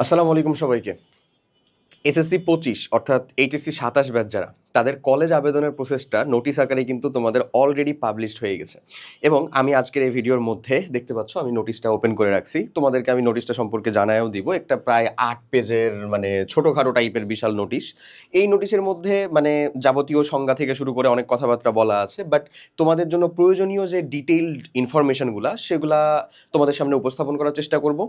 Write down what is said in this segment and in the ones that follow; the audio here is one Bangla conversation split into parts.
আসসালামু আলাইকুম সবাইকে। এসএসসি 25 অর্থাৎ এইচএসসি 27 ব্যাচ যারা, তাদের কলেজ আবেদনের প্রসেসটা নোটিশ আকারে কিন্তু তোমাদের অলরেডি পাবলিশড হয়ে গেছে। এবং আমি আজকের এই ভিডিওর মধ্যে দেখতে পাচ্ছ আমি নোটিশটা ওপেন করে রাখছি। তোমাদেরকে আমি নোটিশটা সম্পর্কে জানায়ও দিব। একটা প্রায় 8 পেজের মানে ছোটখাটো টাইপের বিশাল নোটিশ। এই নোটিশের মধ্যে মানে যাবতীয় সংজ্ঞা থেকে শুরু করে অনেক কথাবার্তা বলা আছে। বাট তোমাদের জন্য প্রয়োজনীয় যে ডিটেইলড ইনফরমেশনগুলা সেগুলা তোমাদের সামনে উপস্থাপন করার চেষ্টা করব।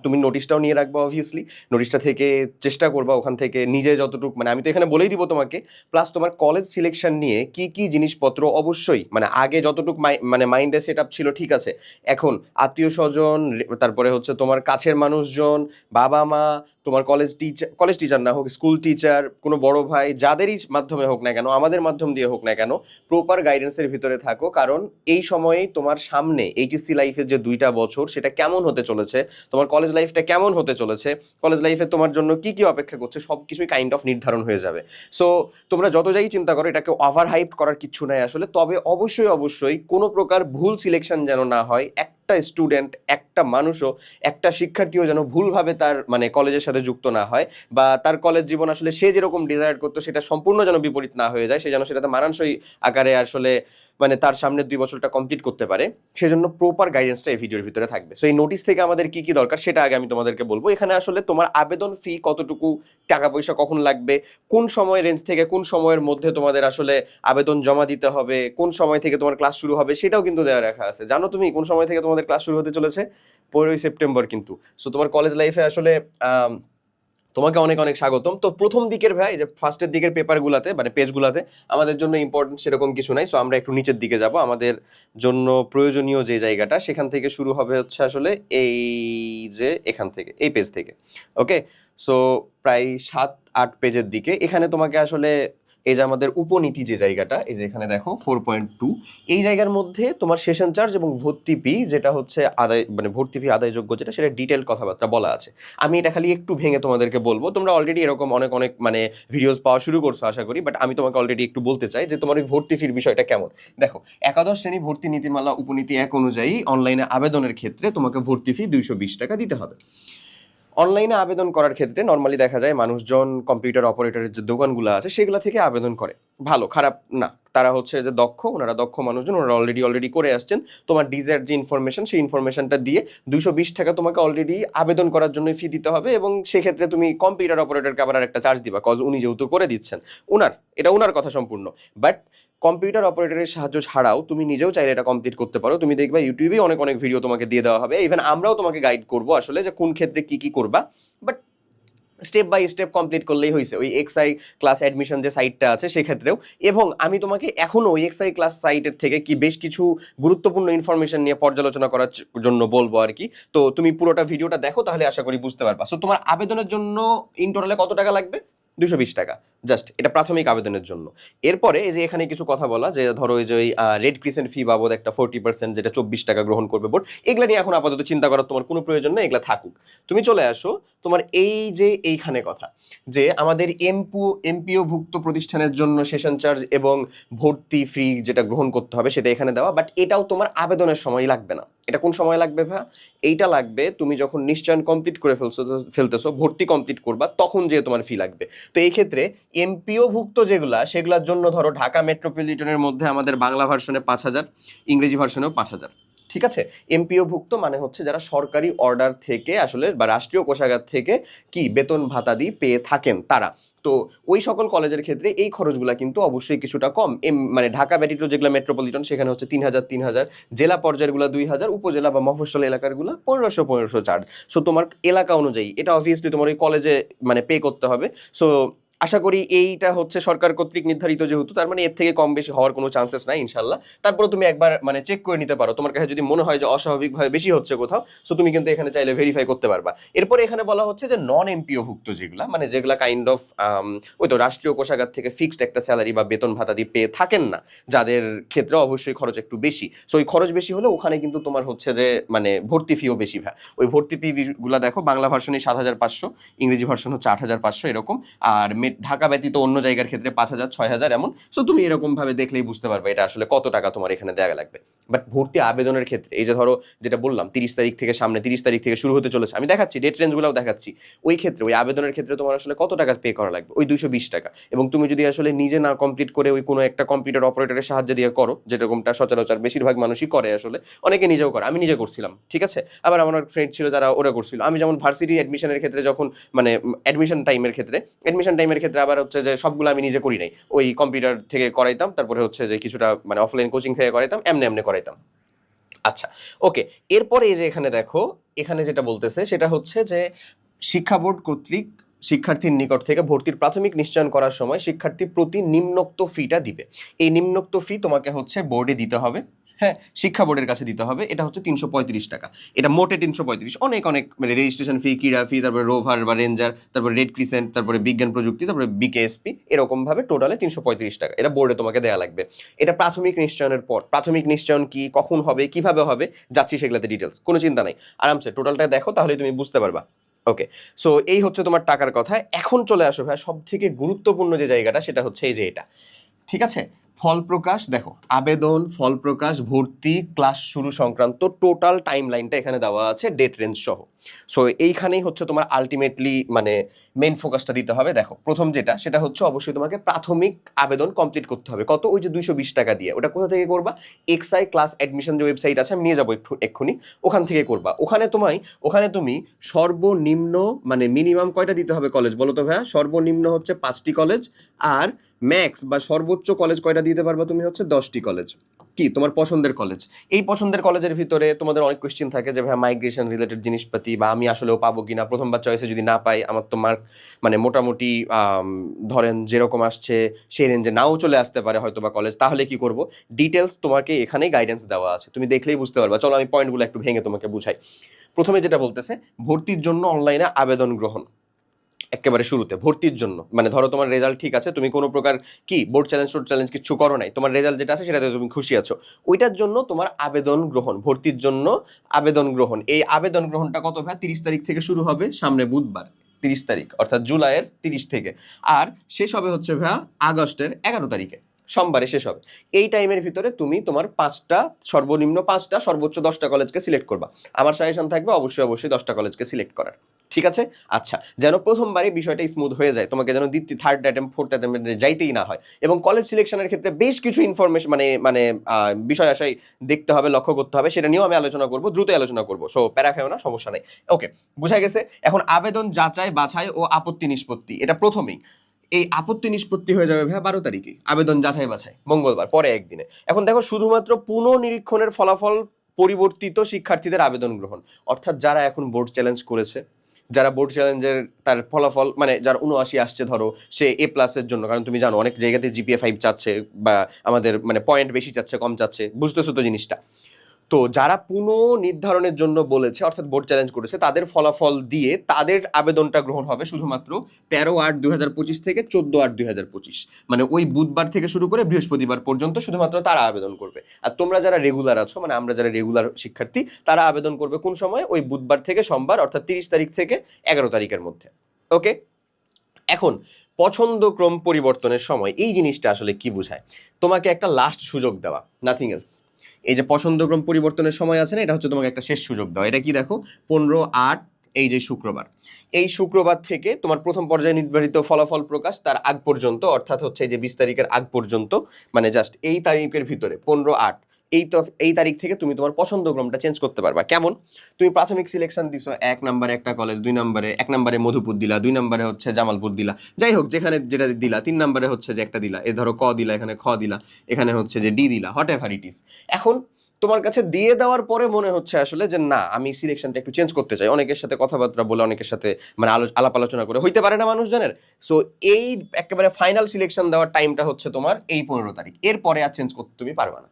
তুমি নোটিশটাও নিয়ে রাখবা অবভিয়াসলি। নোটিশটা থেকে চেষ্টা করবা ওখান থেকে নিজে যতটুকু মানে আমি তো এখানে বলেই দিব তোমাকে। প্লাস তোমার কলেজ সিলেকশন নিয়ে কি কি জিনিসপত্র অবশ্যই মানে আগে যতটুকু মানে মাইন্ডে সেট আপ ছিল ঠিক আছে, এখন আত্মীয় স্বজন, তারপরে হচ্ছে তোমার কাছের মানুষজন, বাবা মা, তোমার কলেজ টিচার না হোক, স্কুল টিচার, কোনো বড় ভাই, যাদেরই মাধ্যমে হোক না কেন, আমাদের মাধ্যম দিয়ে হোক না কেন, প্রপার গাইডেন্সের ভিতরে থাকো। কারণ এই সময়েই তোমার সামনে এইচএসসি লাইফের যে 2টা বছর সেটা কেমন হতে চলেছে, তোমার কলেজ লাইফটা কেমন হতে চলেছে, কলেজ লাইফে তোমার জন্য কি কি অপেক্ষা করছে, সব কিছুই কাইন্ড অফ নির্ধারণ হয়ে যাবে। সো তোমরা যত যাই চিন্তা করো, এটাকে ওভার হাইপ করার কিচ্ছু নাই আসলে। তবে অবশ্যই অবশ্যই কোনো প্রকার ভুল সিলেকশন যেন না হয়। একটা স্টুডেন্ট, একটা মানুষও, একটা শিক্ষার্থীও যেন ভুলভাবে তার মানে কলেজের সাথে যুক্ত না হয়, বা তার কলেজ জীবন আসলে সে যেরকম ডিজায়ার করতো সেটা সম্পূর্ণ যেন বিপরীত না হয়ে যায়, সে যেন সেটাতে মানানসই আকারে আসলে মানে তার সামনের 2 বছরটা কমপ্লিট করতে পারে। সেজন্য প্রপার গাইডেন্সটা এই ভিডিওর ভিতরে থাকবে। সো এই নোটিশ থেকে আমাদের কি কি দরকার সেটা আগে আমি তোমাদেরকে বলবো। এখানে আসলে তোমার আবেদন ফি কতটুকু, টাকা পয়সা কখন লাগবে, কোন সময় রেঞ্জ থেকে কোন সময়ের মধ্যে তোমাদের আসলে আবেদন জমা দিতে হবে, কোন সময় থেকে তোমার ক্লাস শুরু হবে সেটাও কিন্তু দেওয়া রাখা আছে। জানো তুমি কোন সময় থেকে তোমাদের ক্লাস শুরু হতে চলেছে? 15ই সেপ্টেম্বর কিন্তু। সো তোমার কলেজ লাইফে আসলে তোমাকে অনেক অনেক স্বাগতম। তো প্রথম দিকের ভাই যে ফার্স্টের দিকের পেপারগুলাতে মানে পেজগুলাতে আমাদের জন্য ইম্পর্টেন্ট সেরকম কিছু নাই। সো আমরা একটু নিচের দিকে যাব। আমাদের জন্য প্রয়োজনীয় যে জায়গাটা সেখান থেকে শুরু হবে হচ্ছে আসলে এই যে এখান থেকে, এই পেজ থেকে। ওকে, সো প্রায় 7-8 পেজের দিকে এখানে তোমাকে আসলে এই যে আমাদের উপনীতি যে জায়গাটা, এই যে এখানে দেখো 4.2, এই জায়গার মধ্যে তোমার সেশন চার্জ এবং ভর্তি ফি যেটা হচ্ছে আদায় মানে ভর্তি ফি আদায়যোগ্য যেটা, সেটা ডিটেল কথাবার্তা বলা আছে। আমি এটা খালি একটু ভেঙে তোমাদেরকে বলবো। তোমরা অলরেডি এরকম অনেক অনেক মানে ভিডিওস পাওয়া শুরু করছো আশা করি, বাট আমি তোমাকে অলরেডি একটু বলতে চাই যে তোমার ওই ভর্তি ফির বিষয়টা কেমন। দেখো, একাদশ শ্রেণী ভর্তি নীতিমালা উপনীতি 1 অনুযায়ী অনলাইনে আবেদনের ক্ষেত্রে তোমাকে ভর্তি ফি 220 টাকা দিতে হবে। অনলাইনে আবেদন করার ক্ষেত্রে নর্মালি দেখা যায় মানুষজন কম্পিউটার অপারেটরের যে দোকানগুলো আছে সেগুলো থেকে আবেদন করে। ভালো খারাপ না, তারা হচ্ছে যে দক্ষ, ওনারা দক্ষ মানুষজন, ওনারা অলরেডি করে আসছেন। তোমার ডিজায়ার যে ইনফরমেশন সেই ইনফরমেশনটা দিয়ে 220 টাকা তোমাকে অলরেডি আবেদন করার জন্য ফি দিতে হবে। এবং সেক্ষেত্রে তুমি কম্পিউটার অপারেটরকে আবার একটা চার্জ দিবা, কজ উনি যেহেতু করে দিচ্ছেন। এটা উনার কথা সম্পূর্ণ। বাট কম্পিউটার অপারেটরের সাহায্য ছাড়াও তুমি নিজেও চাইলে এটা কমপ্লিট করতে পারো। তুমি দেখবা ইউটিউবে অনেক অনেক ভিডিও তোমাকে দিয়ে দেওয়া হবে। ইভেন আমরাও তোমাকে গাইড করবো আসলে যে কোন ক্ষেত্রে কি কি করবা। But step by step complete করলেই হয়েছে। ওই এক্সআই ক্লাস অ্যাডমিশন যে সাইটটা আছে সেক্ষেত্রেও। এবং আমি তোমাকে এখনও ওই এক্সআই ক্লাস সাইটের থেকে কি বেশ কিছু গুরুত্বপূর্ণ ইনফরমেশন নিয়ে পর্যালোচনা করার জন্য বলবো আর কি। তো তুমি পুরোটা ভিডিওটা দেখো, তাহলে আশা করি বুঝতে পারবা। সো তোমার আবেদনের জন্য ইন টোটালে কত টাকা লাগবে? 220 টাকা, জাস্ট এটা প্রাথমিক আবেদনের জন্য। এরপরে এই যে এখানে কিছু কথা বলা, যে ধরো এই যে ওই রেড ক্রিসেন্ট ফি বাবদ একটা 40% যেটা 24 টাকা গ্রহণ করবে বোর্ড, এগুলা নিয়ে এখন আপাতত চিন্তা করার তোমার কোনো প্রয়োজন নেই, এগুলা থাকুক। তুমি চলে আসো তোমার এই যে এইখানে কথা, যে আমাদের এমপিও ভুক্ত প্রতিষ্ঠানের জন্য সেশন চার্জ এবং ভর্তি ফি যেটা গ্রহণ করতে হবে সেটা এখানে দেওয়া। বাট এটাও তোমার আবেদনের সময় লাগবে না। এটা কোন সময় লাগবে ভাই? এইটা লাগবে তুমি যখন নিশ্চয়ন কমপ্লিট করে ফেলতেছো, ভর্তি কমপ্লিট করবা, তখন যে তোমার ফি লাগবে। তো এই ক্ষেত্রে এমপিও ভুক্ত সেগুলোর জন্য ধরো ঢাকা মেট্রোপলিটনের মধ্যে আমাদের বাংলা ভার্সনে 5,000, ইংরেজি ভার্সনেও 5,000। ঠিক আছে, এমপিও ভুক্ত মানে হচ্ছে যারা সরকারি অর্ডার থেকে আসলে বা রাষ্ট্রীয় কোষাগার থেকে কি বেতন ভাতাদি পেয়ে থাকেন তারা। তো ওই সকল কলেজের ক্ষেত্রে এই খরচগুলা কিন্তু অবশ্যই কিছুটা কম। মানে ঢাকা ব্যতীত যেগুলো মেট্রোপলিটন সেখানে হচ্ছে 3,000, জেলা পর্যায়েরগুলো 2,000, উপজেলা বা মফস্বল এলাকারগুলো 1,500 চার্জ। সো তোমার এলাকা অনুযায়ী এটা অবভিয়াসলি তোমার ওই কলেজে মানে পে করতে হবে। সো আশা করি এইটা হচ্ছে সরকার কর্তৃক নির্ধারিত, যেহেতু তার মানে এর থেকে কম বেশি হওয়ার কোনো চান্সেস নাই ইনশাল্লাহ। তারপরে তুমি একবার মানে চেক করে নিতে পারো, তোমার কাছে যদি মনে হয় যে অস্বাভাবিকভাবে বেশি হচ্ছে কোথাও, সো তুমি কিন্তু এখানে চাইলে ভেরিফাই করতে পারবা। এরপরে এখানে বলা হচ্ছে যে নন এমপিও ভুক্ত যেগুলা, মানে যেগুলা কাইন্ড অফ ওই তো রাষ্ট্রীয় কোষাগার থেকে ফিক্সড একটা স্যালারি বা বেতন ভাতা দিয়ে পেয়ে থাকেন না, যাদের ক্ষেত্রে অবশ্যই খরচ একটু বেশি। সো ওই খরচ বেশি হলে ওখানে কিন্তু তোমার হচ্ছে যে মানে ভর্তি ফিও বেশি ভাই। ওই ভর্তি ফি গুলা দেখো, বাংলা ভার্সনে 7,500, ইংরেজি ভার্সন হচ্ছে 8,500 এরকম। আর ঢাকা ব্যতীত অন্য জায়গার ক্ষেত্রে 5,000 6,000 এমন। সো তুমি এরকম ভাবে দেখলেই বুঝতে পারবে এটা আসলে কত টাকা তোমার এখানে দেওয়া লাগবে। বাট ভর্তি আবেদনের ক্ষেত্রে এই যে ধরো যেটা বললাম 30 তারিখ থেকে সামনে 30 তারিখ থেকে শুরু হতে চলেছে, আমি দেখাচ্ছি ডেট রেঞ্জগুলোও দেখাচ্ছি। ওই ক্ষেত্রে ওই আবেদনের ক্ষেত্রে তোমার আসলে কত টাকা পে করা লাগবে, ওই 220 টাকা। এবং তুমি যদি আসলে নিজে না কমপ্লিট করে ওই কোনো একটা কম্পিউটার অপারেটরের সাহায্য দিয়ে করো, যেরকমটা সচরাচর বেশিরভাগ মানুষই করে, আসলে অনেকে নিজেও করে, আমি নিজে করছিলাম, ঠিক আছে। আবার আমার ফ্রেন্ড ছিল যারা ওরা করছিল। আমি যেমন ভার্সিটি অ্যাডমিশনের ক্ষেত্রে যখন মানে অ্যাডমিশন টাইমের ক্ষেত্রে আবার হচ্ছে যে সবগুলো আমি নিজে করি নাই, ওই কম্পিউটার থেকে করাইতাম, তারপরে হচ্ছে যে কিছুটা মানে অফলাইন কোচিং থেকে করাইতাম, এমনি করাইতাম। আচ্ছা, ওকে। এরপরে এই যে এখানে দেখো, এখানে যেটা বলতেছে সেটা হচ্ছে যে শিক্ষা বোর্ড কর্তৃক শিক্ষার্থীর নিকট থেকে ভর্তির প্রাথমিক নিশ্চয়ন করার সময় শিক্ষার্থী প্রতি নিম্নোক্ত ফিটা দিবে। এই নিম্নোক্ত ফি তোমাকে হচ্ছে বোর্ডে দিতে হবে, হ্যাঁ, শিক্ষা বোর্ডের কাছে দিতে হবে। এটা হচ্ছে 335 টাকা। এটা মোটে 335, অনেক মানে রেজিস্ট্রেশন ফি, ক্রীড়া ফি, তারপরে রোভার বা রেঞ্জার, তারপরে রেড ক্রিসেন্ট, তারপরে বিজ্ঞান প্রযুক্তি, তারপরে বিকেএসপি, এরকম ভাবে টোটালে 335 টাকা এটা বোর্ডে তোমাকে দেওয়া লাগবে। এটা প্রাথমিক নিশ্চয়নের পর। প্রাথমিক নিশ্চয়ন কি, কখন হবে, কিভাবে হবে, যাচ্ছি সেগুলোতে ডিটেলস, কোনো চিন্তা নাই, আরামসে টোটালটা দেখো, তাহলে তুমি বুঝতে পারবা। ওকে, সো এই হচ্ছে তোমার টাকার কথা। এখন চলে আসো ভাই সব থেকে গুরুত্বপূর্ণ যে জায়গাটা, সেটা হচ্ছে এই যে এটা, ঠিক আছে। ফল প্রকাশ, দেখো আবেদন, ফল প্রকাশ, ভর্তি, ক্লাস শুরু সংক্রান্ত টোটাল টাইম লাইনটা এখানে দেওয়া আছে ডেট রেঞ্জ সহ। সো এইখানেই হচ্ছে তোমার আলটিমেটলি মানে মেইন ফোকাসটা দিতে হবে। দেখো প্রথম যেটা, সেটা হচ্ছে অবশ্যই তোমাকে প্রাথমিক আবেদন কমপ্লিট করতে হবে। কত? ওই যে 220 টাকা দিয়ে। ওটা কোথা থেকে করবা? এক্সআই ক্লাস অ্যাডমিশন যে ওয়েবসাইট আছে, আমি নিয়ে যাবো এক্ষুনি, ওখান থেকে করবা। ওখানে তুমি সর্বনিম্ন মানে মিনিমাম কয়টা দিতে হবে কলেজ বলো তো ভাইয়া? সর্বনিম্ন হচ্ছে 5টি কলেজ, আর ম্যাক্স বা সর্বোচ্চ কলেজ কয়টা দিতে পারবা তুমি? হচ্ছে 10টি কলেজ। কি তোমার পছন্দের কলেজ। এই পছন্দের কলেজের ভিতরে তোমাদের অনেক কোয়েশ্চেন থাকে যে ভাই মাইগ্রেশন রিলেটেড জিনিসপাতি বা আমি আসলেও পাবো কিনা, প্রথমবার চয়েসে যদি না পাই, আমার তো মার্ক মানে মোটামুটি ধরেন যেরকম আসছে সেই রেঞ্জে নাও চলে আসতে পারে হয়তো বা কলেজ, তাহলে কি করব? ডিটেলস তোমাকে এখানেই গাইডেন্স দেওয়া আছে, তুমি দেখলেই বুঝতে পারবা। চলো আমি পয়েন্টগুলো একটু ভেঙে তোমাকে বুঝাই। প্রথমে যেটা বলতেছে, ভর্তির জন্য অনলাইনে আবেদন গ্রহণ। একেবারে শুরুতে ভর্তির জন্য মানে ধরো তোমার রেজাল্ট ঠিক আছে, তুমি কোনো প্রকার কি বোর্ড চ্যালেঞ্জ কিছু করো নাই, তোমার রেজাল্ট যেটা আছে সেটাতে তুমি খুশি আছো, ওইটার জন্য তোমার আবেদন গ্রহণ, ভর্তির জন্য আবেদন গ্রহণ। এই আবেদন গ্রহণটা কত ভাই? 30 তারিখ থেকে শুরু হবে, সামনে বুধবার 30 তারিখ, অর্থাৎ জুলাইয়ের 30 থেকে, আর শেষ হবে হচ্ছে ভাইয়া আগস্টের 11 তারিখে, সোমবারে শেষ হবে। এই টাইমের ভিতরে তুমি তোমার 5টা, সর্বনিম্ন 5টা, সর্বোচ্চ 10টা কলেজকে সিলেক্ট করবা। আমার সাজেশন থাকবে অবশ্যই 10টা কলেজকে সিলেক্ট করার, ঠিক আছে। আচ্ছা, যেন প্রথমবারে বিষয়টা স্মুথ হয়ে যায়, তোমাকে যেন দ্বিতীয় থার্ড অ্যাটেম্প ফোর্থ অ্যাটেম্পে যাইতেই না হয়। এবং কলেজ সিলেকশনের ক্ষেত্রে বেশ কিছু ইনফরমেশন মানে বিষয় আশাই দেখতে হবে, লক্ষ্য করতে হবে, সেটা নিয়েও আমি আলোচনা করব, দ্রুত আলোচনা করব। সো প্যারা খেও না, সমস্যা নেই। ওকে, বুঝা গেছে। এখন আবেদন যাচাই বাছাই ও আপত্তি নিষ্পত্তি, এটা প্রথমেই। এই আপত্তি নিষ্পত্তি হয়ে যাবে ভাইয়া 12 তারিখে, আবেদন যাচাই বাছাই মঙ্গলবার, পরে একদিনে। এখন দেখো শুধুমাত্র পুনঃনিরীক্ষণের ফলাফল পরিবর্তিত শিক্ষার্থীদের আবেদন গ্রহণ, অর্থাৎ যারা এখন বোর্ড চ্যালেঞ্জ করেছে, যারা বোর্ড চ্যালেঞ্জের তার ফলাফল মানে যার 79 আসছে ধরো, সে এ প্লাসের জন্য, কারণ তুমি জানো অনেক জায়গাতে জিপিএ 5 চাচ্ছে বা আমাদের মানে পয়েন্ট বেশি চাচ্ছে কম চাচ্ছে, বুঝতেছো তো জিনিসটা। তো যারা পুনঃনির্ধারণের জন্য বলেছে অর্থাৎ বোর্ড চ্যালেঞ্জ করেছে, তাদের ফলাফল দিয়ে তাদের আবেদনটা গ্রহণ হবে শুধুমাত্র 13/8/2025 থেকে 14/8/2025, মানে ওই বুধবার থেকে শুরু করে বৃহস্পতিবার পর্যন্ত শুধুমাত্র তারা আবেদন করবে। আর তোমরা যারা রেগুলার আছো, মানে আমরা যারা রেগুলার শিক্ষার্থী, তারা আবেদন করবে কোন সময়? ওই বুধবার থেকে সোমবার, অর্থাৎ 30 তারিখ থেকে 11 তারিখের মধ্যে। ওকে, এখন পছন্দক্রম পরিবর্তনের সময় এই জিনিসটা আসলে কি বোঝায়? তোমাকে একটা লাস্ট সুযোগ দেওয়া, নাথিং এলস। এই যে পছন্দক্রম পরিবর্তনের সময় আছে না, এটা হচ্ছে তোমাকে একটা শেষ সুযোগ দেওয়া। এটা কি দেখো, 15/8, এই যে শুক্রবার, এই শুক্রবার থেকে তোমার প্রথম পর্যায়ে নির্ধারিত ফলাফল প্রকাশ তার আগ পর্যন্ত, অর্থাৎ হচ্ছে যে 20 তারিখের আগ পর্যন্ত, মানে জাস্ট এই তারিখের ভিতরে 15/8, এই তারিখ থেকে তুমি তোমার পছন্দক্রমটা চেঞ্জ করতে পারবা। কেমন? তুমি প্রাথমিক সিলেকশন দিছো, 1 নম্বরে একটা কলেজ, 1 নম্বরে মধুপুর দিলা, 2 নম্বরে হচ্ছে জামালপুর দিলা, যাই হোক যেখানে যেটা দিলা, 3 নম্বরে হচ্ছে যে একটা দিলা, এ ধরো ক দিলা, এখানে খ দিলা, এখানে হচ্ছে যে ডি দিলা, হোয়াট এভার ইট ইজ। এখন তোমার কাছে দিয়ে দেওয়ার পরে মনে হচ্ছে আসলে যে না, আমি সিলেকশনটা একটু চেঞ্জ করতে চাই, অনেকের সাথে কথাবার্তা বলে, অনেকের সাথে মানে আলাপ আলোচনা করে, হইতে পারে না মানুষজনের। সো এই একেবারে ফাইনাল সিলেকশন দেওয়ার টাইমটা হচ্ছে তোমার এই 15 তারিখ, এরপরে আর চেঞ্জ করতে তুমি পারবে না।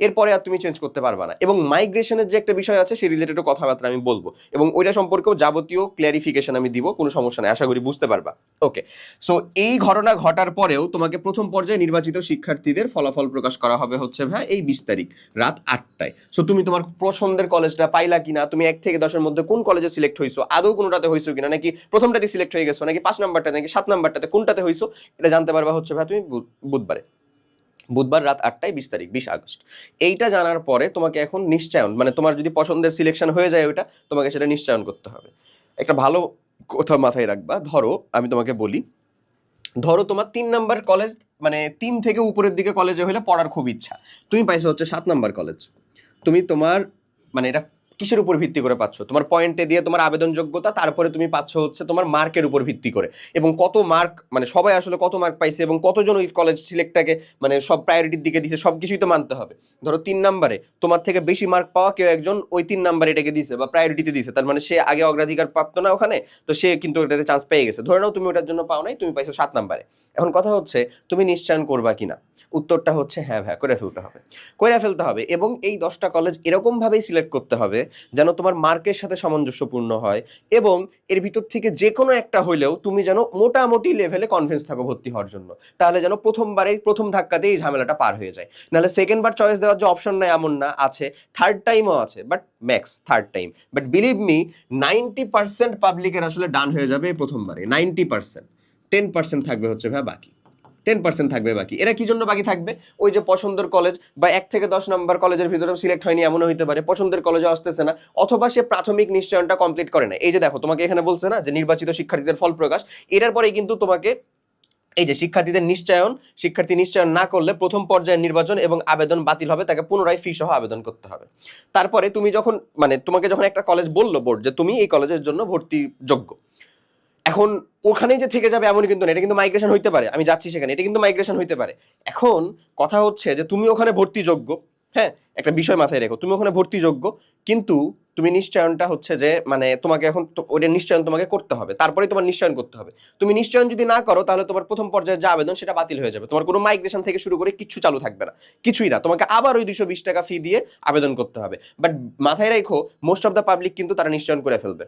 এরপরে আর তুমি চেঞ্জ করতে পারবা না। এবং মাইগ্রেশনের যে একটা বিষয় আছে সেই রিলেটেডও কথাবার্তা আমি বলবো এবং ওইটা সম্পর্কেও যাবতীয় ক্লিয়ারিফিকেশন আমি দিব, কোনো সমস্যা নেই, আশা করি বুঝতে পারবা। ওকে, সো এই ঘটনা ঘটার পরেও তোমাকে প্রথম পর্যায়ে নির্বাচিত শিক্ষার্থীদের ফলাফল প্রকাশ করা হবে হচ্ছে ভাই এই 20 তারিখ রাত 8টায়। সো তুমি তোমার পছন্দের কলেজটা পাইলা কিনা, তুমি 1 থেকে 10-এর মধ্যে কোন কলেজে সিলেক্ট হইছো, আদৌ কোনোটাতে হইছো কিনা, নাকি প্রথমটাতে সিলেক্ট হয়ে গেছো, নাকি 5 নাম্বারটাতে, নাকি 7 নাম্বারটাতে, কোনটাতে হইছো, এটা জানতে পারবা হচ্ছে ভাই তুমি বুধবার রাত 8টায় 20 তারিখ 20 আগস্ট। এইটা জানার পরে তোমাকে এখন নিশ্চয়ন, মানে তোমার যদি পছন্দের সিলেকশন হয়ে যায় ওইটা, তোমাকে সেটা নিশ্চয়ন করতে হবে। একটা ভালো কথা মাথায় রাখবা, ধরো আমি তোমাকে বলি, ধরো তোমার 3 নাম্বার কলেজ, মানে 3 থেকে উপরের দিকে কলেজে হলে পড়ার খুব ইচ্ছা, তুমি পাইছো হচ্ছে 7 নাম্বার কলেজ। তুমি তোমার, মানে এটা কিসের উপর ভিত্তি করে পাচ্ছ, তোমার পয়েন্টে দিয়ে তোমার আবেদন যোগ্যতা, তারপরে তুমি পাচ্ছ হচ্ছে তোমার মার্কের উপর ভিত্তি করে, এবং কত মার্ক, মানে সবাই আসলে কত মার্ক পাইছে এবং কতজন ওই কলেজ সিলেক্টটাকে মানে সব প্রায়োরিটির দিকে দিছে, সব কিছুই তো মানতে হবে। ধরো 3 নাম্বারে তোমার থেকে বেশি মার্ক পাওয়া কেউ একজন ওই 3 নাম্বারে এটাকে দিছে বা প্রায়োরিটিতে দিছে, তার মানে সে আগে অগ্রাধিকার প্রাপ্ত না ওখানে, তো সে কিন্তু ওটাতে চান্স পেয়ে গেছে। ধরে নাও তুমি ওটার জন্য পাও নাই, তুমি পাইছো 7 নাম্বারে। এখন কথা হচ্ছে তুমি নিশ্চয়ন করবা কিনা, উত্তরটা হচ্ছে হ্যাঁ ভাই করে ফেলতে হবে এবং এই 10টা কলেজ এরকমভাবেই সিলেক্ট করতে হবে যেন তোমার মার্কের সাথে সামঞ্জস্যপূর্ণ হয় এবং এর ভিতর থেকে যে কোনো একটা হইলেও তুমি যেন মোটামুটি লেভেলে কনফিডেন্স থাকো ভর্তি হওয়ার জন্য, তাহলে যেন প্রথম ধাক্কাতেই এই ঝামেলাটা পার হয়ে যায়। নাহলে সেকেন্ড বার চয়েস দেওয়ার যে অপশন নাই এমন না, আছে, থার্ড টাইমও আছে, but max third time. But believe me 90% পাবলিকের আসলে ডান হয়ে যাবে এই প্রথমবারে, 90%। 10% থাকবে হচ্ছে ভাই বাকি, 10% থাকবে বাকি। এরা কি জন্য বাকি থাকবে, ওই যে পছন্দের কলেজ বা 1 থেকে 10 নাম্বার কলেজের ভিতরে সিলেক্ট হয়নি এমনও হইতে পারে, পছন্দের কলেজে আসতেছে না, অথবা সে প্রাথমিক নিশ্চয়নটা কমপ্লিট করে না। এই যে দেখো তোমাকে এখানে বলছে না যে নির্বাচিত শিক্ষার্থীদের ফল প্রকাশ, এটার পরেই কিন্তু তোমাকে এই যে শিক্ষার্থী নিশ্চয়ন না করলে প্রথম পর্যায়ের নির্বাচন এবং আবেদন বাতিল হবে, তাকে পুনরায় ফি সহ আবেদন করতে হবে। তারপরে তুমি যখন, মানে তোমাকে যখন একটা কলেজ বললো বোর্ড যে তুমি এই কলেজের জন্য ভর্তি যোগ্য, এখন ওখানেই যে থেকে যাবে এমন কিন্তু না, এটা কিন্তু মাইগ্রেশন হইতে পারে, আমি যাচ্ছি সেখানে, এটা কিন্তু মাইগ্রেশন হইতে পারে। এখন কথা হচ্ছে যে তুমি ওখানে ভর্তিযোগ্য, হ্যাঁ, একটা বিষয় মাথায় রেখো, তুমি ওখানে ভর্তিযোগ্য, কিন্তু তুমি নিশ্চয়নটা হচ্ছে যে মানে তোমাকে এখন ওটা নিশ্চয়ন তোমাকে করতে হবে, তারপরেই তোমার নিশ্চয়ন করতে হবে। তুমি নিশ্চয়ন যদি না করো তাহলে তোমার প্রথম পর্যায়ের যে আবেদন সেটা বাতিল হয়ে যাবে, তোমার কোনো মাইগ্রেশন থেকে শুরু করে কিচ্ছু চালু থাকবে না, কিছুই না, তোমাকে আবার ওই 220 টাকা ফি দিয়ে আবেদন করতে হবে। বাট মাথায় রাখো মোস্ট অফ দ্য পাবলিক কিন্তু তারা নিশ্চয়ন করে ফেলবে,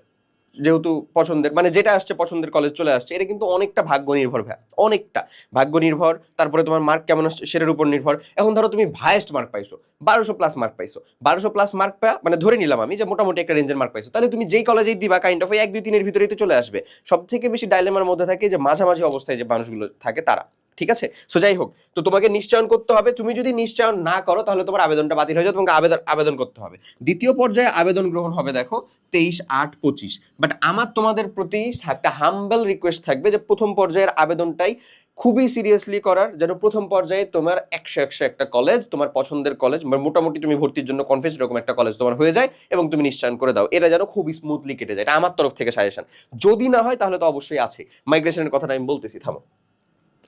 যেহেতু পছন্দের, মানে যেটা আসছে পছন্দের কলেজ চলে আসছে। এটা কিন্তু অনেকটা ভাগ্য নির্ভর ভাই, অনেকটা ভাগ্য নির্ভর, তারপরে তোমার মার্ক কেমন আসছে সেটার উপর নির্ভর। এখন ধরো তুমি হাইয়েস্ট মার্ক পাইছো, 1200+ মার্ক পাইছো, 1200+ মার্ক পা মানে ধরে নিলাম আমি যে মোটামুটি একটা রেঞ্জের মার্ক পাইছো, তাহলে তুমি যেই কলেজেই দিবা কাইন্ড অফ ওই 1 2 3-এর ভিতরেই তো চলে আসবে। সব থেকে বেশি ডাইলেমার মধ্যে থাকে যে মাঝামাঝি অবস্থায় যে মানুষগুলো থাকে তারা, ঠিক আছে। সো যাই হোক, তো তোমাকে নিশ্চয়ন করতে হবে, তুমি যদি নিশ্চয়ন না করো তাহলে তোমার আবেদনটা বাতিল হয়ে যাবে, তোমাকে আবেদন করতে হবে। দ্বিতীয় পর্যায়ে আবেদন গ্রহণ হবে দেখো 23/8/25। বাট আমার তোমাদের প্রতি একটা হাম্বল রিকোয়েস্ট থাকবে যে প্রথম পর্যায়ের আবেদনটাই খুবই সিরিয়াসলি করার, যেন প্রথম পর্যায়ে তোমার 100 একটা কলেজ, তোমার পছন্দের কলেজ, মোটামুটি তুমি ভর্তির জন্য কনফিডেন্স এরকম একটা কলেজ তোমার হয়ে যায় এবং তুমি নিশ্চয়ন করে দাও, এটা যেন খুব স্মুথলি কেটে যায়, এটা আমার তরফ থেকে সাজেশন। যদি না হয় তাহলে তো অবশ্যই আছে, মাইগ্রেশনের কথাটা আমি বলতেছি, থামো।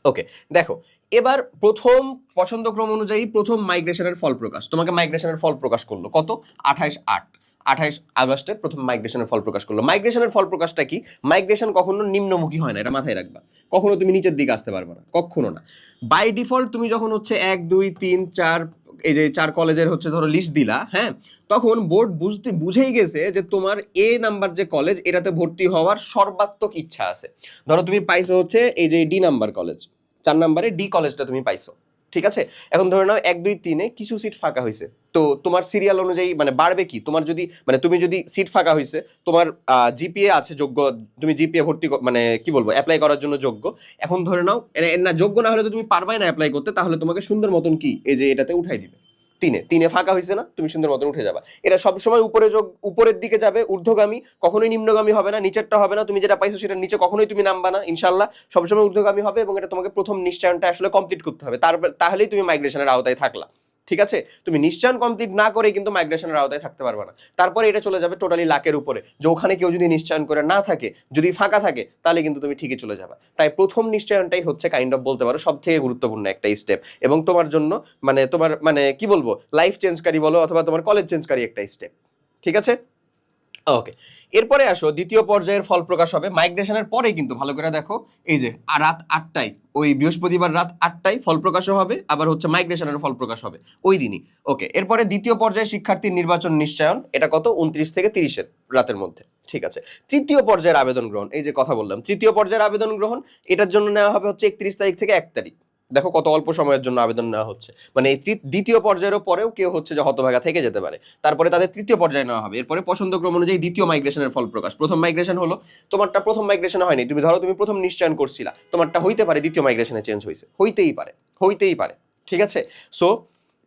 ওকে, দেখো এবার প্রথম পছন্দক্রম অনুযায়ী প্রথম মাইগ্রেশনের ফল প্রকাশ, তোমাকে মাইগ্রেশনের ফল প্রকাশ করলো কত, 28 আগস্টে প্রথম মাইগ্রেশনের ফল প্রকাশ করলো। মাইগ্রেশনের ফল প্রকাশটা কি, মাইগ্রেশন কখনো নিম্নমুখী হয় না, এটা মাথায় রাখবা, কখনো তুমি নিচের দিকে আসতে পারবে না, কখনো না। বাই ডিফল্ট তুমি যখন হচ্ছে 1 2 3 4 এই যে 4 কলেজের হচ্ছে ধরো লিস্ট দিলা, হ্যাঁ, তখন বোর্ড বুঝেই গেছে যে তোমার এ নাম্বার যে কলেজ এটাতে ভর্তি হওয়ার সর্বাত্মক ইচ্ছা আছে। ধরো তুমি পাইছো হচ্ছে এই যে ডি নাম্বার কলেজ, 4 নাম্বারে ডি কলেজটা তুমি পাইছো, ঠিক আছে। এখন ধরে নাও 1 2 3-এ কিছু সিট ফাঁকা হয়েছে, তো তোমার সিরিয়াল অনুযায়ী মানে বাড়বে কি, তোমার যদি মানে তুমি যদি সিট ফাঁকা হয়েছে, তোমার জিপিএ আছে যোগ্য, তুমি জিপিএ ভর্তি মানে কি বলবো অ্যাপ্লাই করার জন্য যোগ্য। এখন ধরে নাও না যোগ্য না হলে তো তুমি পারবাই না অ্যাপ্লাই করতে, তাহলে তোমাকে সুন্দর মতন কি এই যে এটাতে উঠাই দিবে, তিনে ফাঁকা হয়েছে না, তুমি সুন্দর মতন উঠে যাবা। এটা সবসময় উপরের দিকে যাবে, ঊর্ধ্বগামী, কখনোই নিম্নগামী হবে না, নিচেরটা হবে না, তুমি যেটা পাইছো সেটা নিচে কখনোই তুমি নামবা না, ইনশাল্লাহ সবসময় ঊর্ধ্বগামী হবে। এবং এটা তোমাকে প্রথম নিশ্চয়নটা আসলে কমপ্লিট করতে হবে, তাহলেই তুমি মাইগ্রেশনের আওতায় থাকলা, ঠিক আছে। তুমি নিশ্চয়ন কমপ্লিট না করে কিন্তু মাইগ্রেশনের আওতায় থাকতে পারবে না। তারপরে এটা চলে যাবে টোটালি লাকের উপরে, যে ওখানে কেউ যদি নিশ্চয়ন করে না থাকে, যদি ফাঁকা থাকে, তাহলে কিন্তু তুমি ঠিকই চলে যাবে। তাই প্রথম নিশ্চয়নটাই হচ্ছে কাইন্ড অফ বলতে পারো সব থেকে গুরুত্বপূর্ণ একটা স্টেপ, এবং তোমার জন্য মানে তোমার মানে কি বলবো লাইফ চেঞ্জকারী বলো অথবা তোমার কলেজ চেঞ্জকারী একটা স্টেপ, ঠিক আছে। ওকে, এরপরে আসো দ্বিতীয় পর্যায়ের ফল প্রকাশ হবে মাইগ্রেশনের পরে, কিন্তু ভালো করে দেখো এই যে রাত 8টায়, ওই বৃহস্পতিবার রাত 8টায় ফল প্রকাশও হবে, আবার হচ্ছে মাইগ্রেশনের ফল প্রকাশ হবে ওই দিনই। ওকে, এরপরে দ্বিতীয় পর্যায়ে শিক্ষার্থীর নির্বাচন নিশ্চয়ন, এটা কত 29 থেকে 30-এর রাতের মধ্যে। ঠিক আছে, তৃতীয় পর্যায়ের আবেদন গ্রহণ, এই যে কথা বললাম তৃতীয় পর্যায়ের আবেদন গ্রহণ, এটার জন্য নেওয়া হবে হচ্ছে 31 তারিখ থেকে 1 তারিখ। দেখো কত অল্প সময়ের জন্য আবেদন নেওয়া হচ্ছে, মানে এই দ্বিতীয় পর্যায়ের পরেও কেউ হচ্ছে যে হতভাগা থেকে যেতে পারে, তারপরে তাদের তৃতীয় পর্যায়ে নেওয়া হবে। এরপরে পছন্দক্রম অনুযায়ী দ্বিতীয় মাইগ্রেশনের ফল প্রকাশ। প্রথম মাইগ্রেশন হলো, তোমারটা প্রথম মাইগ্রেশনে হয়নি, তুমি ধরো তুমি প্রথম নিশ্চয়ন করছিলা, তোমারটা হইতে পারে দ্বিতীয় মাইগ্রেশনে চেঞ্জ হয়েছে, হইতেই পারে, হইতেই পারে। ঠিক আছে, সো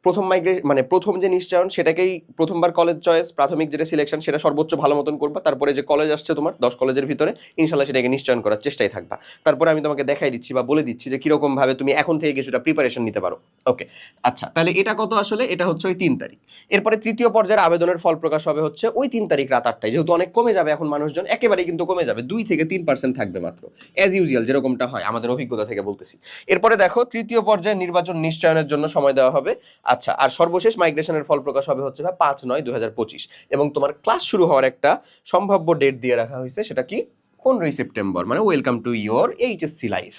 প্রথম মাইগ্রেশন মানে প্রথম যে নিশ্চয়ন সেটাকেই প্রথমবার কলেজ চয়েস, প্রাথমিক যেটা সিলেকশন সেটা সর্বোচ্চ ভালো মতন করবা, তারপরে যে কলেজ আসছে তোমার 10 কলেজের ভিতরে ইনশাল্লাহ সেটাকে নিশ্চয়ন করার চেষ্টায় থাকবা। তারপরে আমি তোমাকে দেখাই দিচ্ছি বা বলে দিচ্ছি যে কিরকম ভাবে তুমি এখন থেকে কিছুটা প্রিপারেশন নিতে পারো। ওকে, আচ্ছা তাহলে এটা কত আসলে, এটা হচ্ছে ওই 3 তারিখ। এরপরে তৃতীয় পর্যায়ের আবেদনের ফল প্রকাশ হবে হচ্ছে ওই 3 তারিখ রাত 8টায়, যেহেতু অনেক কমে যাবে এখন মানুষজন, একেবারেই কিন্তু কমে যাবে, 2 থেকে 3% থাকবে মাত্র, অ্যাজ ইউজুয়াল যেরকমটা হয় আমাদের অভিজ্ঞতা থেকে বলতেছি। এরপরে দেখো তৃতীয় পর্যায়ে নির্বাচন নিশ্চয়নের জন্য সময় দেওয়া হবে। আচ্ছা, আর সর্বশেষ মাইগ্রেশনের ফল প্রকাশ হবে হচ্ছে 5/9/2025, এবং তোমার ক্লাস শুরু হওয়ার একটা সম্ভাব্য ডেট দিয়ে রাখা হয়েছে, সেটা কি 15ই সেপ্টেম্বর, মানে welcome to your HSC life,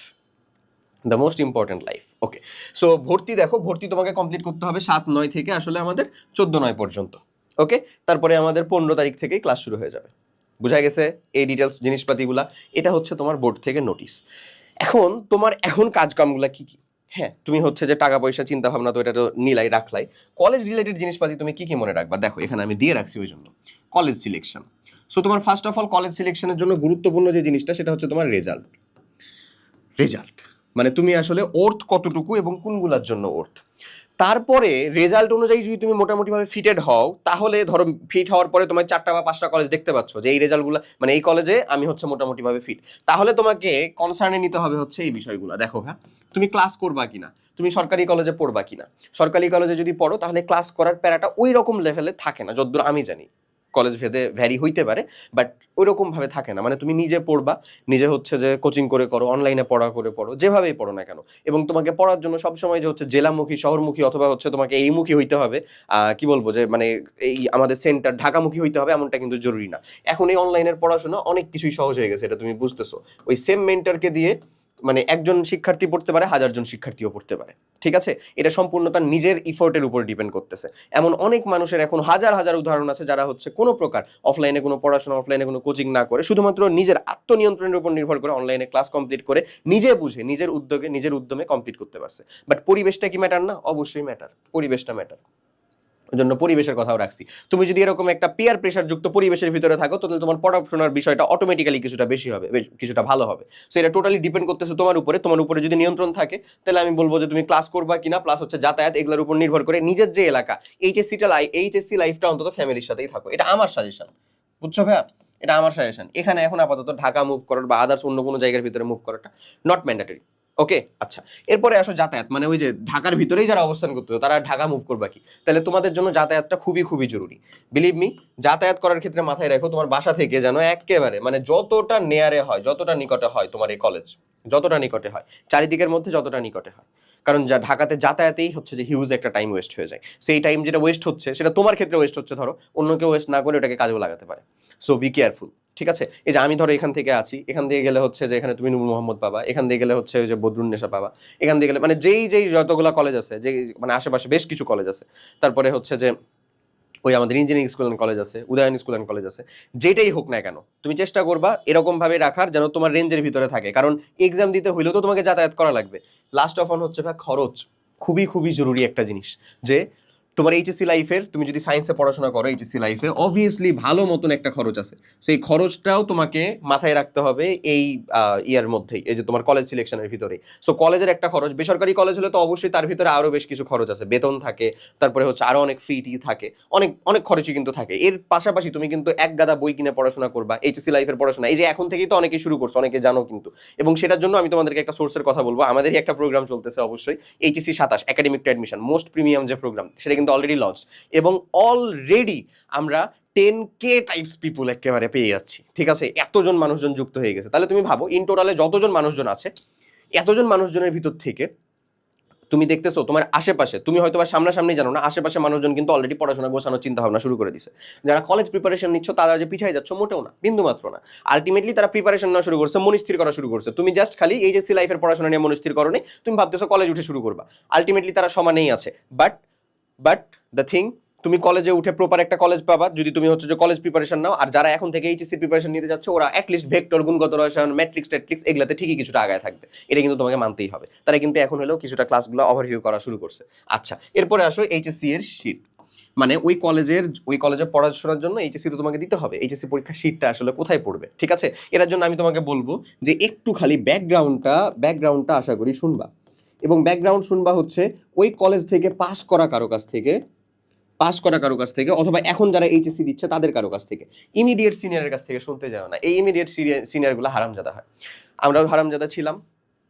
the most important life. Okay, so ভর্তি দেখো, ভর্তি তোমাকে কমপ্লিট করতে হবে 7/9 থেকে আসলে আমাদের 14/9 পর্যন্ত। ওকে, তারপরে আমাদের 15 তারিখ থেকেই ক্লাস শুরু হয়ে যাবে। বুঝা গেছে এই ডিটেলস জিনিসপাতিগুলা? এটা হচ্ছে তোমার বোর্ড থেকে নোটিশ। এখন তোমার এখন কাজকামগুলা কি কি? হ্যাঁ, তুমি হচ্ছে যে টাকা পয়সা চিন্তা ভাবনা তো এটা তো নিলাই রাখলাই, কলেজ রিলেটেড জিনিসপাতি তুমি কি কি মনে রাখবা? দেখো এখানে আমি দিয়ে রাখছি ওই জন্য কলেজ সিলেকশন। সো তোমার ফার্স্ট অফ অল কলেজ সিলেকশনের জন্য গুরুত্বপূর্ণ যে জিনিসটা সেটা হচ্ছে তোমার রেজাল্ট। রেজাল্ট মানে তুমি আসলে ওর্থ কতটুকু এবং কোনগুলার জন্য ওর্থ। তারপরে রেজাল্ট অনুযায়ী যদি তুমি মোটামুটিভাবে ফিটেড হও, তাহলে ধরো ফিট হওয়ার পরে তোমার 4টা বা 5টা কলেজ দেখতে পাচ্ছ যে এই রেজাল্টগুলো মানে এই কলেজে আমি হচ্ছে মোটামুটিভাবে ফিট, তাহলে তোমাকে কনসার্নে নিতে হবে হচ্ছে এই বিষয়গুলো। দেখো হ্যাঁ, তুমি ক্লাস করবা কিনা, তুমি সরকারি কলেজে পড়বা কিনা। সরকারি কলেজে যদি পড়ো তাহলে ক্লাস করার প্যারাটা ওই রকম লেভেলে থাকে না, যতদূর আমি জানি কলেজ ভেদে ভ্যারি হইতে পারে, বাট ওই রকম ভাবে থাকে না। মানে তুমি নিজে পড়বা, নিজে হচ্ছে যে কোচিং করে করো, অনলাইনে পড়া করে পড়ো, যেভাবেই পড়ো না কেন, এবং তোমাকে পড়ার জন্য সবসময় যে হচ্ছে জেলামুখী শহরমুখী অথবা হচ্ছে তোমাকে এইমুখী হইতে হবে, কি বলবো যে মানে এই আমাদের সেন্টার ঢাকামুখী হইতে হবে এমনটা কিন্তু জরুরি না। এখন এই অনলাইনের পড়াশোনা অনেক কিছুই সহজ হয়ে গেছে, এটা তুমি বুঝতেছো। ওই সেম মেন্টরকে দিয়ে মানে একজন শিক্ষার্থী পড়তে পারে, 1000 জন শিক্ষার্থীও পড়তে পারে। ঠিক আছে, এটা সম্পূর্ণ তার নিজের ইফোর্টের উপর ডিপেন্ড করতেছে। এমন অনেক মানুষের এখন হাজার হাজার উদাহরণ আছে যারা হচ্ছে কোনো প্রকার অফলাইনে কোনো পড়াশোনা, অফলাইনে কোনো কোচিং না করে শুধুমাত্র নিজের আত্মনিয়ন্ত্রণের উপর নির্ভর করে অনলাইনে ক্লাস কমপ্লিট করে নিজে বুঝে নিজের উদ্যোগে নিজের উদ্যমে কমপ্লিট করতে পারছে। বাট পরিবেশটা কি ম্যাটার না? অবশ্যই ম্যাটার, পরিবেশটা ম্যাটার। ওই জন্য পরিবেশের কথাও রাখছি। তুমি যদি এরকম একটা পিয়ার প্রেশার যুক্ত পরিবেশের ভিতরে থাকো, তাহলে তোমার পড়াশোনার বিষয়টা অটোমেটিক্যালি কিছুটা বেশি হবে, কিছুটা ভালো হবে। সো এটা টোটালি ডিপেন্ড করতেছে তোমার উপরে। তোমার উপরে যদি নিয়ন্ত্রণ থাকে তাহলে আমি বলবো যে তুমি ক্লাস করবা কিনা, প্লাস হচ্ছে যাতায়াত, এগুলোর উপর নির্ভর করে নিজের যে এলাকা, এইচএসসি লাইফটা অন্তত ফ্যামিলির সাথেই থাকো, এটা আমার সাজেশন। বুঝছো ভাইয়া? এটা আমার সাজেশন। এখানে এখন আপাতত ঢাকা মুভ করার বা আদার্স অন্য কোনো জায়গার ভিতরে মুভ করাটা নট ম্যান্ডেটরি। ওকে, আচ্ছা এরপরে আসো যাতায়াত, মানে ওই যে ঢাকার ভিতরেই যারা অবস্থান করতে তারা ঢাকা মুভ করবা কি, তাহলে তোমাদের জন্য যাতায়াতটা খুবই খুবই জরুরি। বিলিভ মি, যাতায়াত করার ক্ষেত্রে মাথায় রাখো তোমার বাসা থেকে যেন একেবারে মানে যতটা নেয়ারে হয়, যতটা নিকটে হয় তোমার এই কলেজ, যতটা নিকটে হয়, চারিদিকের মধ্যে যতটা নিকটে হয়। কারণ যা ঢাকাতে যাতায়াতেই হচ্ছে যে হিউজ একটা টাইম ওয়েস্ট হয়ে যায়। সেই টাইম যেটা ওয়েস্ট হচ্ছে সেটা তোমার ক্ষেত্রে ওয়েস্ট হচ্ছে, ধরো অন্য কেউ ওয়েস্ট না করে ওটাকে কাজেও লাগাতে পারে। So be careful. ঠিক আছে, এই যে আমি ধরো এখান থেকে আছি, এখান দিয়ে গেলে হচ্ছে যে এখানে তুমি নূর মোহাম্মদ পাবা, এখান দিয়ে গেলে হচ্ছে ওই যে বদরুন্নেসা পাবা, এখান দিয়ে গেলে মানে যেই যেই যতগুলো কলেজ আছে, যে মানে আশেপাশে বেশ কিছু কলেজ আছে, তারপরে হচ্ছে যে ওই আমাদের ইঞ্জিনিয়ারিং স্কুল অ্যান্ড কলেজ আছে, উদয়ন স্কুল অ্যান্ড কলেজ আছে, যেটাই হোক না কেন তুমি চেষ্টা করবা এরকম ভাবে রাখার যেন তোমার রেঞ্জের ভিতরে থাকে, কারণ এক্সাম দিতে হইলেও তো তোমাকে যাতায়াত করা লাগবে। লাস্ট অফ অন হচ্ছে ভাই খরচ, খুবই খুবই জরুরি একটা জিনিস। যে তোমার এইচএসসি লাইফের, তুমি যদি সায়েন্সে পড়াশোনা করো এইচএসসি লাইফে অবভিয়াসলি ভালো মতন একটা খরচ আছে, সেই খরচটাও তোমাকে মাথায় রাখতে হবে এই ইয়ার মধ্যেই, এই যে তোমার কলেজ সিলেকশনের ভিতরে। সো কলেজের একটা খরচ, বেসরকারি কলেজ হলে তো অবশ্যই তার ভিতরে আরও বেশ কিছু খরচ আছে, বেতন থাকে, তারপরে হচ্ছে আরও অনেক ফি টি থাকে, অনেক অনেক খরচই কিন্তু থাকে। এর পাশাপাশি তুমি কিন্তু এক গাদা বই কিনে পড়াশোনা করবা, এইচএসসি লাইফের পড়াশোনা এই যে এখন থেকেই তো অনেকেই শুরু করছে, অনেকে জানো কিন্তু। এবং সেটার জন্য আমি তোমাদেরকে একটা সোর্সের কথা বলবো, আমাদেরই একটা প্রোগ্রাম চলতেছে অবশ্যই, HSC 27 academic to admission, most premium যে প্রোগ্রাম, সেটা কিন্তু অলরেডি লঞ্চ, এবং অলরেডি আমরা 10K টাইপস পিপুল একেবারে পেয়ে যাচ্ছি। ঠিক আছে, এতজন মানুষজন যুক্ত হয়ে গেছে। তাহলে তুমি ভাবো ইন টোটালে যতজন মানুষজন আছে, এতজন মানুষজনের ভিতর থেকে তুমি দেখতেছো তোমার আশেপাশে, তুমি হয়তো বা সামনাসামনি জানো না, আশেপাশে মানুষজন কিন্তু অলরেডি পড়াশোনা গোছানোর চিন্তা ভাবনা শুরু করে দিছে। যারা কলেজ প্রিপারেশন নিচ্ছ তারা যে পিছিয়ে যাচ্ছ মোটেও না, বিন্দু মাত্র না। আলটিমেটলি তারা প্রিপারেশন নেওয়া শুরু করছে, মনস্থির করা শুরু করছে। তুমি জাস্ট খালি এইচএসসি লাইফের পড়াশোনা নিয়ে মনস্থির করো নি, তুমি ভাবতেছো কলেজ উঠে শুরু করবা। আলটিমেটলি তারা সমানেই আছে। বাট দ্য থিং, তুমি কলেজে উঠে প্রপার একটা কলেজ পাবা যদি তুমি হচ্ছে যে কলেজ প্রিপারেশন নাও। আর যারা এখন থেকে এইচএসসি প্রিপারেশন নিতে যাচ্ছে ওরা অ্যাটলিস্ট ভেক্টর, গুণগত রসায়ন, ম্যাট্রিক্স টেট্রিক্স এগুলাতে ঠিকই কিছুটা আগায় থাকবে, এটা কিন্তু তোমাকে মানতেই হবে। তারা কিন্তু এখন হলেও কিছুটা ক্লাসগুলো ওভারভিউ করা শুরু করছে। আচ্ছা, এরপরে আসো এইচএসসি এর শীট, মানে ওই কলেজের পড়াশোনার জন্য এইচএসসি তো তোমাকে দিতে হবে। এইচএসসি পরীক্ষার শীটটা আসলে কোথায় পড়বে, ঠিক আছে? এটার জন্য আমি তোমাকে বলবো যে একটু খালি ব্যাকগ্রাউন্ডটা আশা করি শুনবা, এবং ব্যাকগ্রাউন্ড শুনবা হচ্ছে ওই কলেজ থেকে পাস করা কারো কাছ থেকে অথবা এখন যারা এইচএসসি দিচ্ছে তাদের কারো কাছ থেকে, ইমিডিয়েট সিনিয়রের কাছ থেকে শুনতে যাও না। এই ইমিডিয়েট সিনিয়রগুলো হারামজাদা হয়, আমরাও হারামজাদা ছিলাম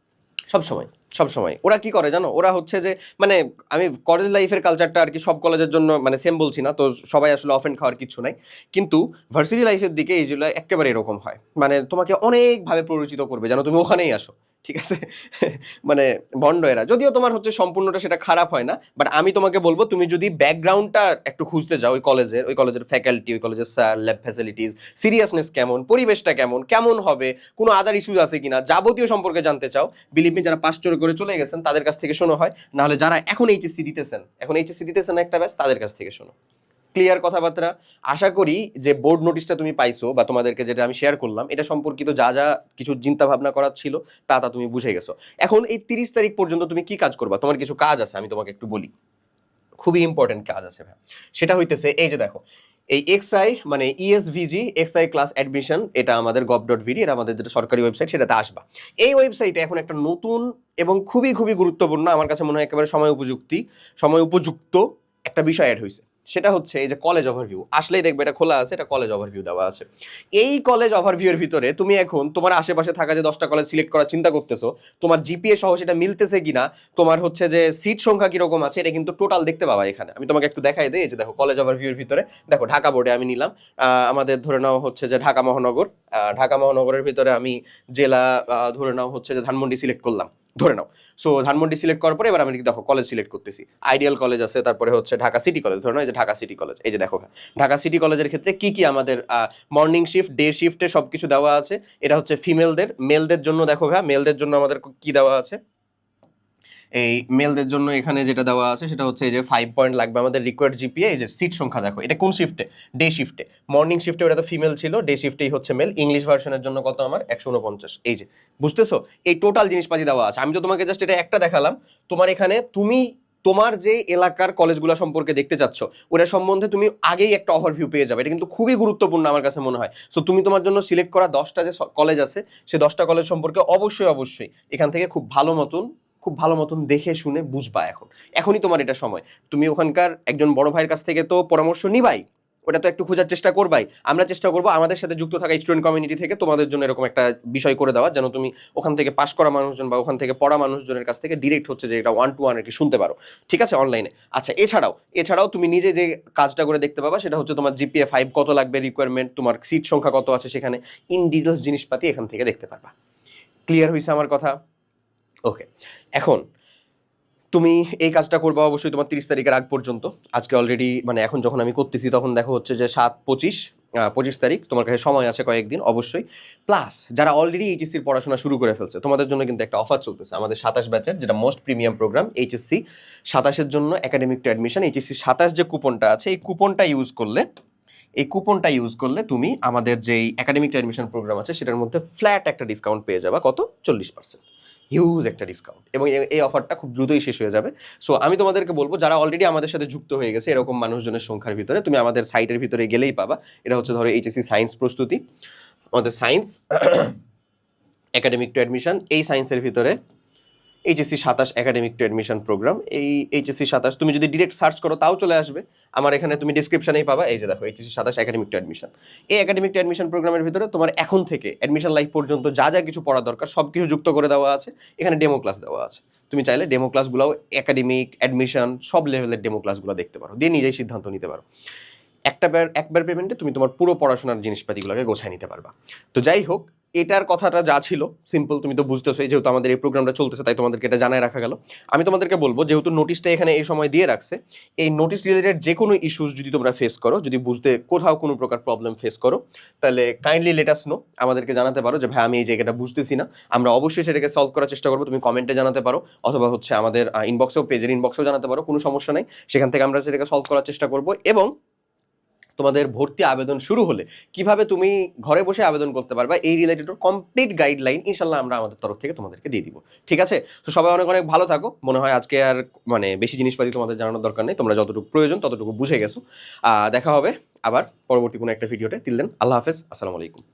সব সময়। ওরা কি করে জানো, ওরা হচ্ছে যে মানে আমি কলেজ লাইফের কালচারটা আর কি সব কলেজের জন্য মানে সেম বলছি না, তো সবাই আসলে অফেন্ড খাওয়ার কিছু নাই, কিন্তু ভার্সিটি লাইফের দিকে এইগুলো একেবারে এরকম হয়। মানে তোমাকে অনেকভাবে প্ররোচিত করবে যেন তুমি ওখানেই আসো, ঠিক আছে? মানে ভণ্ড এরা, যদিও তোমার হচ্ছে সম্পূর্ণটা সেটা খারাপ হয় না, বাট আমি তোমাকে বলবো তুমি যদি ব্যাকগ্রাউন্ডটা একটু খুঁজতে যাও, ওই কলেজের ফ্যাকাল্টি, ওই কলেজের স্যার, ল্যাব ফ্যাসিলিটিস, সিরিয়াসনেস কেমন, পরিবেশটা কেমন হবে, কোনো আদার ইস্যুজ আছে কিনা, যাবতীয় সম্পর্কে জানতে চাও, বিলিভ মি যারা পাস করে চলে গেছেন তাদের কাছ থেকে শোনো হয়, নাহলে যারা এখন এইচএসসি দিতেছেন একটা ব্যাচ, তাদের কাছ থেকে শোনো। ক্লিয়ার কথাবার্তা? আশা করি যে বোর্ড নোটিশটা তুমি পাইছো বা তোমাদেরকে যেটা আমি শেয়ার করলাম এটা সম্পর্কিত যা কিছু চিন্তা ভাবনা করার ছিল তা তুমি বুঝে গেছো। এখন এই 30 তারিখ পর্যন্ত তুমি কি কাজ করবা? তোমার কিছু কাজ আছে, আমি তোমাকে একটু বলি, খুবই ইম্পর্টেন্ট কাজ আছে ভাই। সেটা হইতেছে এই যে দেখো, এই এক্সআই মানে ইএসভিজি এক্সআই ক্লাস অ্যাডমিশন, এটা আমাদের gov.vd, এটা আমাদের যেটা সরকারি ওয়েবসাইট, সেটাতে আসবা। এই ওয়েবসাইটে এখন একটা নতুন এবং খুবই গুরুত্বপূর্ণ, আমার কাছে মনে হয় একেবারে সময় উপযুক্ত একটা বিষয় অ্যাড হয়েছে। সেটা হচ্ছে এই যে কলেজ ওভারভিউ, আসলেই দেখবে এটা খোলা আছে, এটা কলেজ ওভারভিউ দেওয়া আছে। এই কলেজ ওভারভিউ এর ভিতরে তুমি এখন তোমার আশেপাশে থাকা যে 10টা কলেজ সিলেক্ট করার চিন্তা করতেছো, তোমার জিপিএ সহ সেটা মিলতেছে কিনা, তোমার হচ্ছে যে সিট সংখ্যা কিরকম আছে, এটা কিন্তু টোটাল দেখতে পাবা এখানে। আমি তোমাকে একটু দেখাই দিই, এই যে দেখো কলেজ ওভারভিউ এর ভিতরে দেখো ঢাকা বোর্ডে আমি নিলাম, আমাদের ধরে নাও হচ্ছে যে ঢাকা মহানগরের ভিতরে আমি জেলা ধরে নাও হচ্ছে যে ধানমন্ডি সিলেক্ট করলাম, ধরে নাও। সো ধানমন্ডি সিলেক্ট করার পরে এবার আমি দেখো কলেজ সিলেক্ট করতেছি, আইডিয়াল কলেজ আছে, তারপরে হচ্ছে ঢাকা সিটি কলেজ, ধরে নাও এই যে ঢাকা সিটি কলেজ। এই যে দেখো ঢাকা সিটি কলেজের ক্ষেত্রে কি আমাদের মর্নিং শিফট, ডে শিফটে সবকিছু দেওয়া আছে। এটা হচ্ছে ফিমেলদের, মেলদের জন্য দেখো মেলদের জন্য আমাদের কি দেওয়া আছে, এই মেলদের জন্য এখানে যেটা দেওয়া আছে সেটা হচ্ছে এই যে 5 পয়েন্ট লাগবে আমাদের রিকোয়ার্ড জিপিএ। এই যে সিট সংখ্যা দেখো, এটা কোন শিফটে, ডে শিফটে। মর্নিং শিফটে ওটা তো ফিমেল ছিল, ডে শিফটেই হচ্ছে মেল। ইংলিশ ভার্সনের জন্য কত আমার 149। এই যে বুঝতেছো, এই টোটাল জিনিসপাতি দেওয়া আছে। আমি তো তোমাকে জাস্ট এটা একটা দেখালাম, তোমার এখানে তোমার যে এলাকার কলেজগুলো সম্পর্কে দেখতে চাচ্ছ ওরা সম্বন্ধে তুমি আগেই একটা ওভারভিউ পেয়ে যাবে। এটা কিন্তু খুবই গুরুত্বপূর্ণ আমার কাছে মনে হয়। সো তুমি তোমার জন্য সিলেক্ট করা 10টা যে কলেজ আছে সেই 10টা কলেজ সম্পর্কে অবশ্যই এখান থেকে খুব ভালো মতন দেখে শুনে বুঝবা। এখনই তোমার এটা সময়। তুমি ওখানকার একজন বড় ভাইয়ের কাছ থেকে তো পরামর্শ নিবাই, ওটা তো একটু খোঁজার চেষ্টা করবাই। আমরা চেষ্টা করবো আমাদের সাথে যুক্ত থাকা স্টুডেন্ট কমিউনিটি থেকে তোমাদের জন্য এরকম একটা বিষয় করে দেওয়া, যেন তুমি ওখান থেকে পাস করা মানুষজন বা ওখান থেকে পড়া মানুষজনের কাছ থেকে ডিরেক্ট হচ্ছে যে এটা 1-to-1 আর কি শুনতে পারো, ঠিক আছে, অনলাইনে। আচ্ছা, এছাড়াও তুমি নিজে যে কাজটা করে দেখতে পাবা সেটা হচ্ছে তোমার জিপিএ 5 কত লাগবে, রিকোয়ারমেন্ট, তোমার সিট সংখ্যা কত আছে, সেখানে ইন ডিটেলস জিনিসপাতি এখান থেকে দেখতে পারবা। ক্লিয়ার হয়েছে আমার কথা? ওকে, এখন তুমি এই কাজটা করবা অবশ্যই তোমার 30 তারিখের আগ পর্যন্ত। আজকে অলরেডি মানে এখন যখন আমি করতেছি তখন দেখো হচ্ছে যে 25 তারিখ, তোমার কাছে সময় আছে কয়েকদিন অবশ্যই। প্লাস যারা অলরেডি এইচএসসির পড়াশোনা শুরু করে ফেলছে তোমাদের জন্য কিন্তু একটা অফার চলতেছে আমাদের 27 ব্যাচের, যেটা মোস্ট প্রিমিয়াম প্রোগ্রাম এইচএসসি 27-এর জন্য একাডেমিক টু অ্যাডমিশন। এইচএসসি 27 যে কুপনটা আছে এই কুপনটা ইউজ করলে তুমি আমাদের যেই একাডেমিক টু অ্যাডমিশন প্রোগ্রাম আছে সেটার মধ্যে ফ্ল্যাট একটা ডিসকাউন্ট পেয়ে যাবা। কত? 40%, হিউজ একটা ডিসকাউন্ট, এবং এই অফারটা খুব দ্রুতই শেষ হয়ে যাবে। সো আমি তোমাদেরকে বলবো যারা অলরেডি আমাদের সাথে যুক্ত হয়ে গেছে এরকম মানুষজনের সংখ্যার ভিতরে, তুমি আমাদের সাইটের ভিতরে গেলেই পাবা। এটা হচ্ছে ধরো এইচএসসি সায়েন্স প্রস্তুতি, আমাদের সায়েন্স একাডেমিক টু অ্যাডমিশন। এই সায়েন্সের ভিতরে HSC 27 academic to admission programme. এই এইচএসসি 27 তুমি যদি ডিরেক্ট সার্চ করো তাও চলে আসবে আমার এখানে, তুমি ডিসক্রিপশনেই পাবা। এই যে দেখো এইচএসসি 27 একাডেমিক টু অ্যাডমিশন। এই একাডেমিক টু অ্যাডমিশন প্রোগ্রামের ভিতরে তোমার এখন থেকে অ্যাডমিশন লাইফ পর্যন্ত যা কিছু পড়া দরকার সব কিছু যুক্ত করে দেওয়া আছে। এখানে ডেমো ক্লাস দেওয়া আছে, তুমি চাইলে ডেমো ক্লাসগুলোও একাডেমিক অ্যাডমিশন সব লেভেলের ডেমো ক্লাসগুলো দেখতে পারো, দিয়ে নিজেই সিদ্ধান্ত নিতে পারো। একবার পেমেন্টে তুমি তোমার পুরো পড়াশোনার জিনিসপাতিগুলোকে গোছায় নিতে পারবা। তো যাই হোক, এটার কথাটা যা ছিল সিম্পল, তুমি তো বুঝতেছোই, যেহেতু আমাদের এই প্রোগ্রামটা চলতেছে তাই তোমাদেরকে এটা জানায় রাখা গেল। আমি তোমাদেরকে বলবো, যেহেতু নোটিশটা এখানে এই সময় দিয়ে রাখছে, এই নোটিশ রিলেটেড যে কোনো ইস্যুস যদি তোমরা ফেস করো, যদি বুঝতে কোথাও কোনো প্রকার প্রবলেম ফেস করো, তাহলে কাইন্ডলি লেট আস নো, আমাদেরকে জানাতে পারো যে ভাই আমি এই জায়গাটা বুঝতেছি না। আমরা অবশ্যই সেটাকে সলভ করার চেষ্টা করবো। তুমি কমেন্টে জানাতে পারো, অথবা হচ্ছে আমাদের ইনবক্সেও, পেজের ইনবক্সেও জানাতে পারো, কোনো সমস্যা নেই। সেখান থেকে আমরা সেটাকে সলভ করার চেষ্টা করবো। এবং তোমাদের ভর্তি আবেদন শুরু হলে কিভাবে তুমি ঘরে বসে আবেদন করতে পারবা, এই রিলেটেড কমপ্লিট গাইডলাইন ইনশাল্লাহ আমরা আমাদের তরফ থেকে তোমাদেরকে দিয়ে দিব। ঠিক আছে? তো সবাই অনেক অনেক ভালো থাকো। মনে হয় আজকে আর মানে বেশি জিনিসপাতি তোমাদের জানানোর দরকার নেই, তোমরা যতটুকু প্রয়োজন ততটুকু বুঝে গেছো। দেখা হবে আবার পরবর্তী কোনো একটা ভিডিওতে। টিল দেন, আল্লাহ হাফেজ, আসসালামু আলাইকুম।